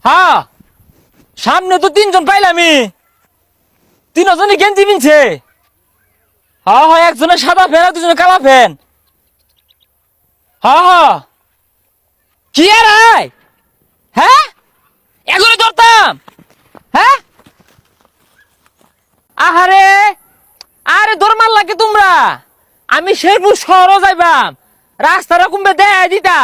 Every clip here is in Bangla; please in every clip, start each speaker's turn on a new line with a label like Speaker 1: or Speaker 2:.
Speaker 1: হ্যাঁ সামনে তো তিনজন পাইলামি, তিনজনই গেঞ্জি পিনছে। হ্যাঁ হ্যাঁ, একজনের সাদা ফ্যান আর দুজনের কালা ফ্যান। হ্যাঁ হ্যাঁ, কি আর হ্যাঁ এগুলো ধরতাম। হ্যাঁ আহারে, আরে দরমার লাগে তোমরা। আমি শেরপুর শহরও যাইবাম, রাস্তাটা কমবে দেয় দিতা।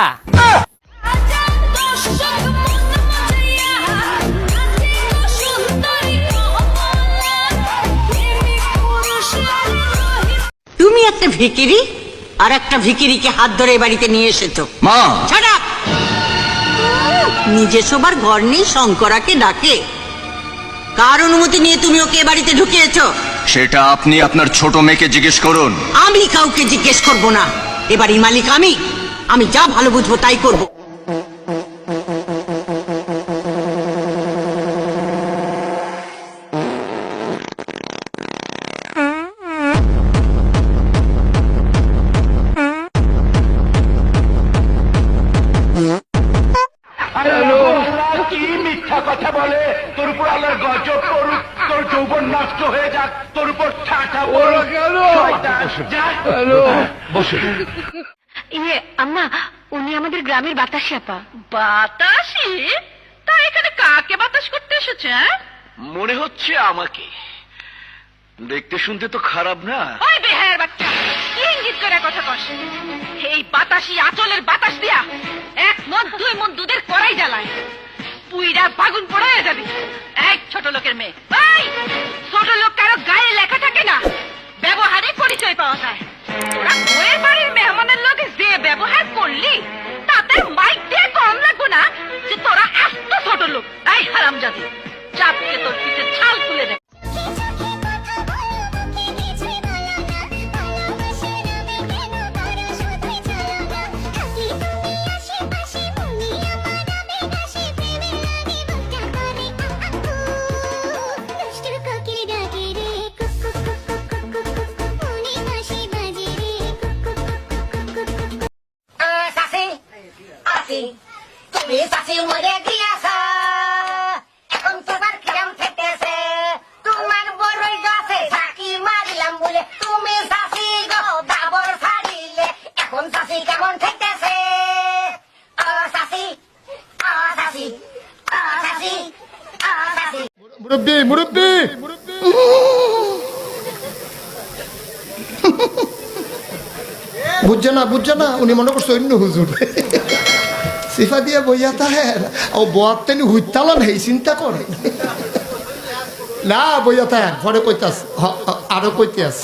Speaker 2: তুমি একটা ভিকিরি আর একটা ভিকিরিকে হাত ধরে বাড়িতে নিয়ে এসেছো।
Speaker 3: মা
Speaker 2: ছাড়া নিজে সবার ঘর নেই, শঙ্করাকে ডাকে। কার অনুমতি নিয়ে তুমি ওকে এ বাড়িতে ঢুকিয়েছো?
Speaker 3: সেটা আপনি আপনার ছোট মেয়েকে জিজ্ঞেস করুন।
Speaker 2: আমি কাউকে জিজ্ঞেস করব না। এ বাড়ির মালিক আমি যা ভালো বুঝবো তাই করব।
Speaker 4: কি মিথ্যা কথা বলে, তোর উপর আল্লাহর গজব পড়ুক, তোর যৌবন নষ্ট হয়ে যাক, তোর উপর ঠাটা পড়ুক। বসে
Speaker 5: ইয়ে আম্মা, উনি আমাদের গ্রামের বাতাসি আপা। বাতাসি? তা এখানে কাকে বাতাস করতে এসেছে?
Speaker 4: মনে হচ্ছে আমাকে। দেখতে শুনতে তো খারাপ না।
Speaker 5: ওই বেহায়ের বাচ্চা, কি ইঙ্গিত করে কথা কস? এই বাতাসি আঁচলের বাতাস দিয়া 1 মণ 2 মণ দুধের কড়াই জ্বালায়, পুইরা বাগুন পড়ায় যাবি। এক ছোট লোকের মেয়ে। এই ছোট লোক কারো গায়ে লেখা থাকে না, ব্যবহারে পরিচয় পাওয়া যায়। তোরা বইয়ের বাড়ির মেহমানের লোকে যে ব্যবহার করলি, তাতে মাইক দিয়ে কম লাগবো না যে তোরা এত ছোট লোক। এই হারামজাদি, চাপকে তোর পিঠে ছাল তুলে দে।
Speaker 6: তুমি চাষি মরে গিয়াছ, এখন তোমার কিরম থেকেছে? তোমার বড়ই গাছে ঝাঁকি মারিলাম বলে তুমি চাষি গো দাবর ছাড়িলে, এখন চাষি কেমন থেকেছে? চাষি চাষি চাষি চাষি।
Speaker 7: মুরব্বী মুরব্বী, বুঝছে না উনি মনে করছে অন্য হুজুর। সিফা দিয়ে বইয়া তাহের ও বয়ার তেনি হুইতালান হেই চিন্তা করে না, বইয়া তাহের পরে কইতে আস, আরো কইতে আস।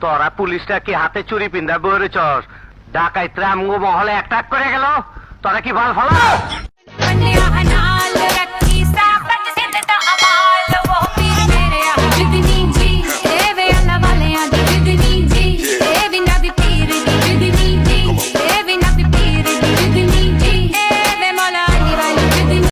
Speaker 8: তোরা পুলিশটা কি হাতে চুরি পিন্দা বইরে চস? ডাকাইতরা আমগো মহলে অ্যাটাক করে গেল, তোরা কি ভাল ফলা?